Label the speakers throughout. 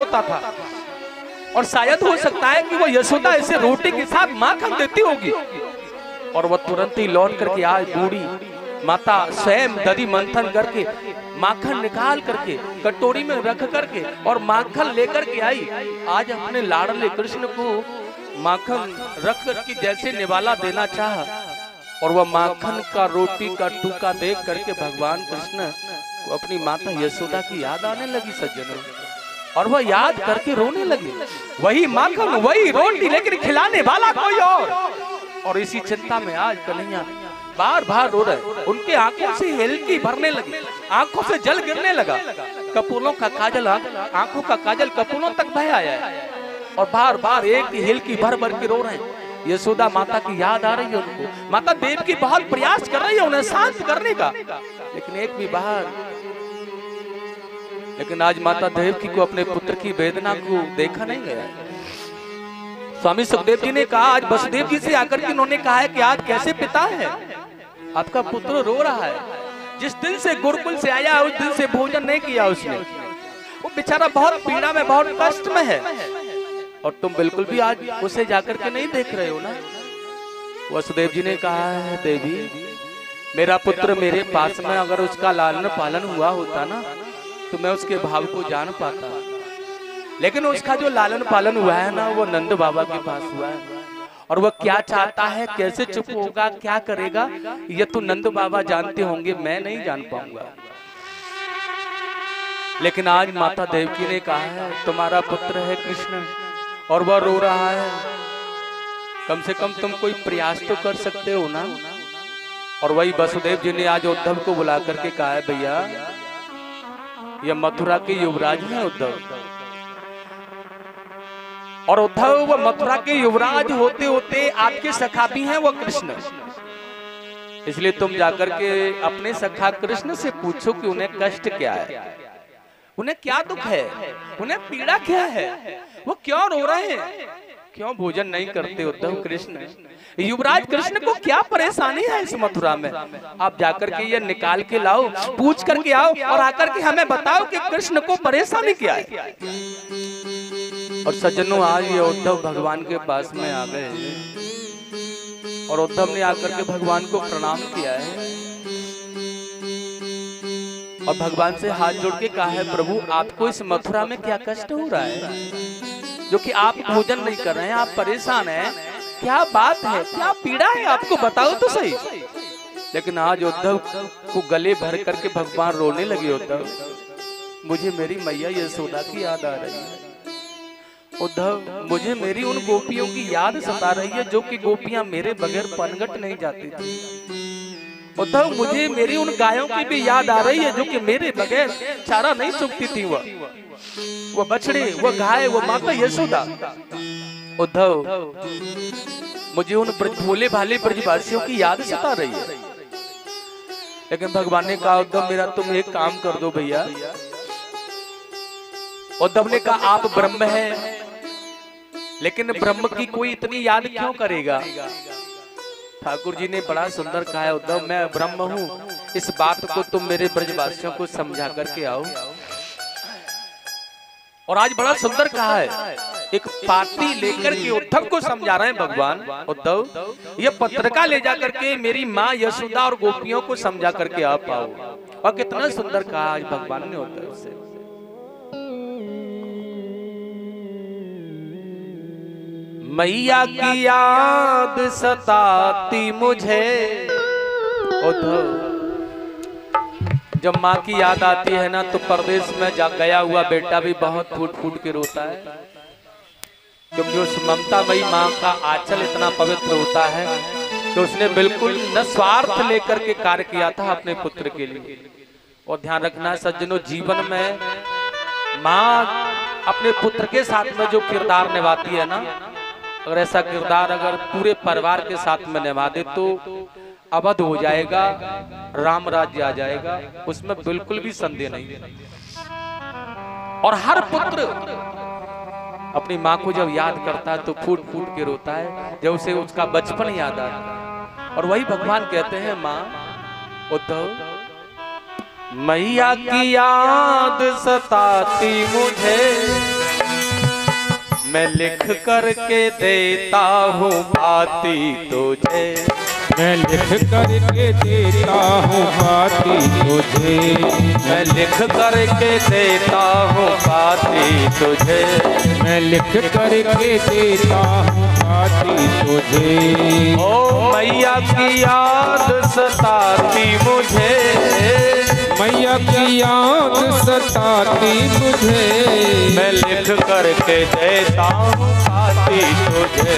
Speaker 1: होता था और शायद हो सकता है कि वो यशोदा इसे रोटी के साथ माखन देती होगी और वह तुरंत ही लौट करके आज बूढ़ी माता स्वयं दधी मंथन करके माखन निकाल करके कटोरी में रख करके और माखन लेकर के आई। आज अपने लाडले कृष्ण को माखन रख करके जैसे निवाला देना चाहा और वह माखन का रोटी का टुकड़ा देख करके भगवान कृष्ण को अपनी माता यशोदा की याद आने लगी सज्जनों, और वह याद करके रोने लगे। वही माखन वही रोटी लेकिन खिलाने वाला कोई और इसी चिंता में आज कन्हैया बार बार रो रहे। उनके आंखों से हिलकी भरने लगी, आंखों से जल गिरने लगा, कपूलों का काजल आंखों का काजल कपूलों तक बह आया है और बार बार एक हिलकी भर भर के रो रहे हैं। यशोदा माता की याद आ रही है उनको, माता देव की बहुत प्रयास कर रही है उन्हें शांत करने का, लेकिन एक भी बाहर। लेकिन आज माता देवकी को अपने पुत्र की वेदना को देखा नहीं गया। स्वामी सुखदेव जी ने कहा, आज वसुदेव जी से आकर के उन्होंने कहा है कि आज कैसे पिता है, आपका पुत्र रो रहा है। जिस दिन से गुरुकुल से आया उस दिन से भोजन नहीं किया उसने, वो बेचारा बहुत पीड़ा में बहुत कष्ट में है और तुम बिल्कुल भी आज उसे जाकर के नहीं देख रहे हो ना। वसुदेव जी ने कहा है, देवी मेरा पुत्र मेरे पास में अगर उसका लालन पालन हुआ होता ना तो मैं उसके भाव को जान पाता, लेकिन उसका जो लालन पालन हुआ है ना वो नंद बाबा के पास हुआ है और वह क्या चाहता है, कैसे चुप होगा, क्या करेगा, ये तो नंद बाबा जानते होंगे, मैं नहीं जान पाऊंगा। लेकिन आज माता देवकी ने कहा है तुम्हारा पुत्र है कृष्ण और वह रो रहा है, कम से कम तुम कोई प्रयास तो कर सकते हो ना। और वही वसुदेव जी ने आज उद्धव को बुला करके कहा है, भैया ये मथुरा के युवराज हैं उद्धव, और उद्धव वो मथुरा के युवराज होते होते आपके सखा भी हैं वो कृष्ण, इसलिए तुम जाकर के अपने सखा कृष्ण से पूछो कि उन्हें कष्ट क्या है, उन्हें क्या दुख है, उन्हें पीड़ा क्या है, वो क्यों रो रहे हैं, क्यों भोजन नहीं करते उद्धव कृष्ण, युवराज कृष्ण को क्या परेशानी है इस मथुरा में। आप जाकर के ये निकाल के लाओ, पूछ करके आओ और आकर के हमें बताओ कि कृष्ण को परेशानी क्या है। और सज्जनों आज ये उद्धव भगवान के पास में आ गए और उद्धव ने आकर के भगवान को प्रणाम किया है और भगवान से हाथ जोड़ के कहा है, प्रभु आपको इस मथुरा में क्या कष्ट हो रहा है जो कि आप भोजन नहीं कर रहे हैं, आप परेशान हैं, क्या बात है, क्या पीड़ा है, आपको बताओ तो सही। लेकिन आज उद्धव को गले भर करके भगवान रोने लगे, उद्धव मुझे मेरी मैया यशोदा की याद आ रही है, उद्धव मुझे मेरी उन गोपियों की याद सता रही है जो कि गोपियां मेरे बगैर पनघट नहीं जाती थी, उद्धव मुझे मेरी उन गायों की भी याद आ रही है जो कि मेरे बगैर चारा नहीं चुगती थी, वो बछड़े, वो गाय, वो माता यशोदा। उद्धव मुझे उन भोले भाले ब्रजवासियों की याद सता रही है। लेकिन भगवान ने कहा, उद्धव मेरा तुम एक काम कर दो भैया। उद्धव ने कहा, आप ब्रह्म हैं, लेकिन ब्रह्म की कोई इतनी याद क्यों करेगा। ठाकुर जी ने बड़ा सुंदर कहा है, उद्धव मैं ब्रह्म हूँ, इस बात को तुम मेरे ब्रजवासियों को समझा करके आओ। और आज बड़ा सुंदर कहा है, एक पाती लेकर के उद्धव को समझा रहे हैं भगवान, उद्धव ये पत्रिका ले जा करके मेरी माँ यशोदा और गोपियों को समझा करके आप पाओ। और कितना सुंदर कहा आज भगवान ने उद्धव से। मैया की याद सताती मुझे, उद्धव जब माँ की याद आती है ना तो परदेश में गया हुआ बेटा भी बहुत फूट फूट के रोता है, क्योंकि उस ममतामयी माँ का आंचल इतना पवित्र होता है कि उसने बिल्कुल न स्वार्थ लेकर के कार्य किया था अपने पुत्र के लिए। और ध्यान रखना सज्जनों, जीवन में माँ अपने पुत्र के साथ में जो किरदार निभाती है ना, अगर ऐसा किरदार अगर पूरे परिवार के साथ में निभा दे तो अवध हो जाएगा, राम राज्य आ जाएगा, उसमें बिल्कुल भी संदेह नहीं। और हर पुत्र अपनी माँ को जब याद करता है तो फूट फूट के रोता है, जब उसे उसका बचपन याद आता है। और वही भगवान कहते हैं, माँ उद्धव मैया की याद सताती मुझे, मैं लिख करके देता हूँ पाती तुझे,
Speaker 2: मैं लिख करके देता हूँ पाती तुझे,
Speaker 1: मैं लिख करके देता हूँ पाती तुझे,
Speaker 2: मैं लिख करके देता हूँ पाती तुझे।
Speaker 1: ओ मैया की याद सताती मुझे,
Speaker 2: मैया की याद सताती मुझे,
Speaker 1: मैं लिख करके देता हूँ पाती तुझे,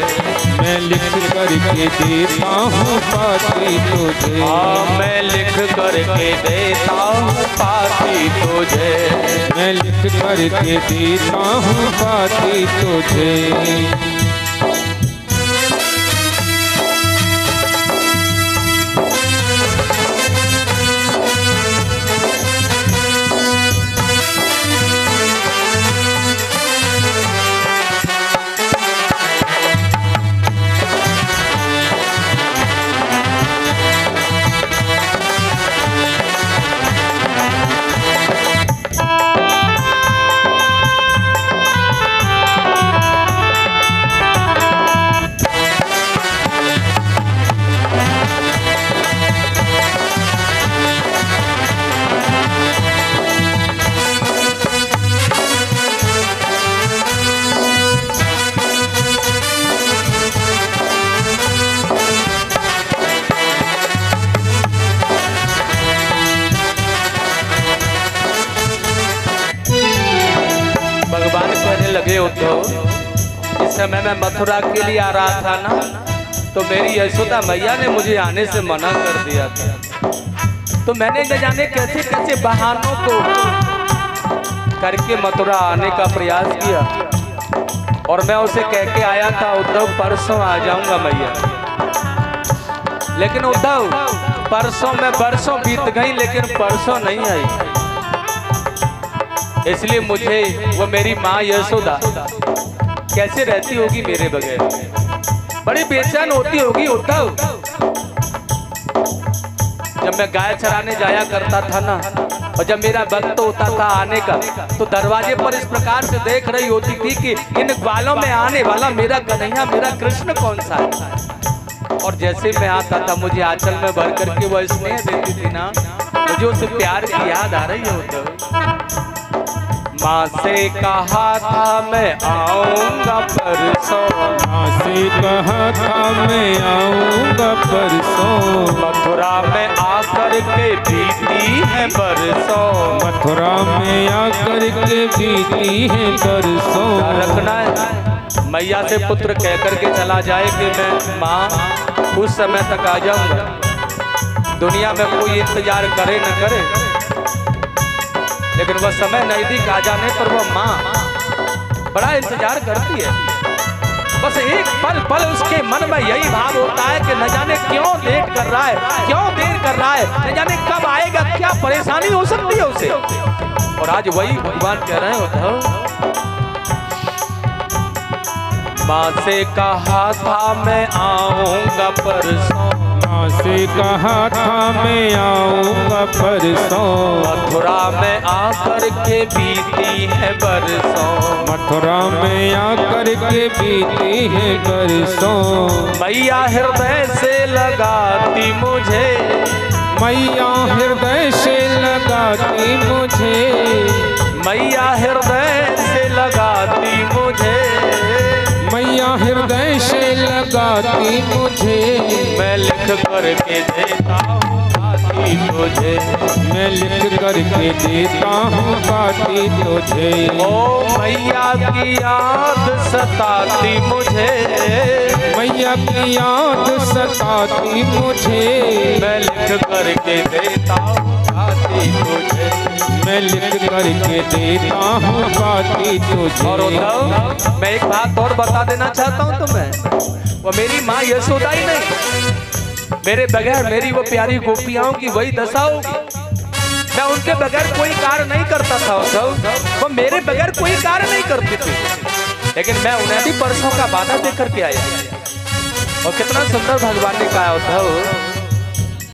Speaker 2: मैं लिख करके देता हूँ पाती तुझे।
Speaker 1: हाँ मैं लिख करके देता हूँ पाती तुझे,
Speaker 2: मैं लिख करके देता हूँ पाती तुझे।
Speaker 1: लगे उद्धव, इस समय मैं मथुरा के लिए आ रहा था ना, तो मेरी यशोदा मैया ने मुझे आने से मना कर दिया था। तो मैंने न जाने कैसे कैसे बहानों को करके मथुरा आने का प्रयास किया, और मैं उसे कह के आया था उद्धव परसों आ जाऊंगा मैया। लेकिन उद्धव परसों में बरसों बीत गई, लेकिन परसों नहीं आई। इसलिए मुझे वो मेरी माँ यशोदा कैसे रहती होगी मेरे बगैर, बड़ी बेचैन होती होगी उद्धव। जब मैं गाय चराने जाया करता था ना, और जब मेरा वक्त होता था आने का, तो दरवाजे पर इस प्रकार से देख रही होती थी कि इन ग्वालों में आने वाला मेरा कन्हैया, मेरा कृष्ण कौन सा है। और जैसे मैं आता था मुझे आंचल में भर करके वह स्नेह देती थी ना, मुझे उसे प्यार की याद आ रही है उद्धव। माँ से कहा था मैं आऊंगा परसों,
Speaker 2: माँ से कहा था मैं आऊंगा परसों,
Speaker 1: मथुरा में आकर के बीती है बरसों,
Speaker 2: मथुरा में आकर के बीती है बरसों।
Speaker 1: रखना है मैया से पुत्र कह करके चला जाए कि मैं माँ उस समय तक आ जाऊंगा। दुनिया में कोई इंतजार करे न करे, लेकिन वह समय नजदीक आ जाने पर वह माँ बड़ा इंतजार करती है। बस एक पल पल उसके मन में यही भाव होता है कि न जाने क्यों लेट कर रहा है, क्यों देर कर रहा है, न जाने कब आएगा, क्या परेशानी हो सकती है उसे। और आज वही भगवान कह रहे होते हो, माँ से कहा था मैं आऊंगा परसों,
Speaker 2: माँ से कहा था मैं आऊंगा परसों,
Speaker 1: मथुरा में आकर के बीती है बरसों,
Speaker 2: मथुरा में आकर के बीती है बरसों।
Speaker 1: मैया हृदय से लगाती मुझे,
Speaker 2: मैया हृदय से लगाती मुझे,
Speaker 1: मैया हृदय से लगाती मुझे,
Speaker 2: मैया हृदय से लगाती मुझे।
Speaker 1: मैं लिख करके देता हूँ पाती तुझे,
Speaker 2: मैं लिख करके देता हूँ पाती तुझे।
Speaker 1: ओ मैया की याद सताती मुझे,
Speaker 2: मैया की याद सताती मुझे।
Speaker 1: मैं लिख करके देता हूँ पाती तुझे,
Speaker 2: मैं लिख करके देता हूँ पाती तुझे।
Speaker 1: और उद्धव मैं एक बात और बता देना चाहता हूँ तुम्हें, वो मेरी माँ यशोदा ही नहीं, मेरे बगैर मेरी वो प्यारी गोपियाओं की वही दशा होगी। मैं उनके बगैर कोई कार्य नहीं करता था उद्धव, वो मेरे बगैर कोई कार्य नहीं करती थी, लेकिन मैं उन्हें भी परसों का वादा देकर के आया। और कितना सुंदर भगवान ने कहा उद्धव,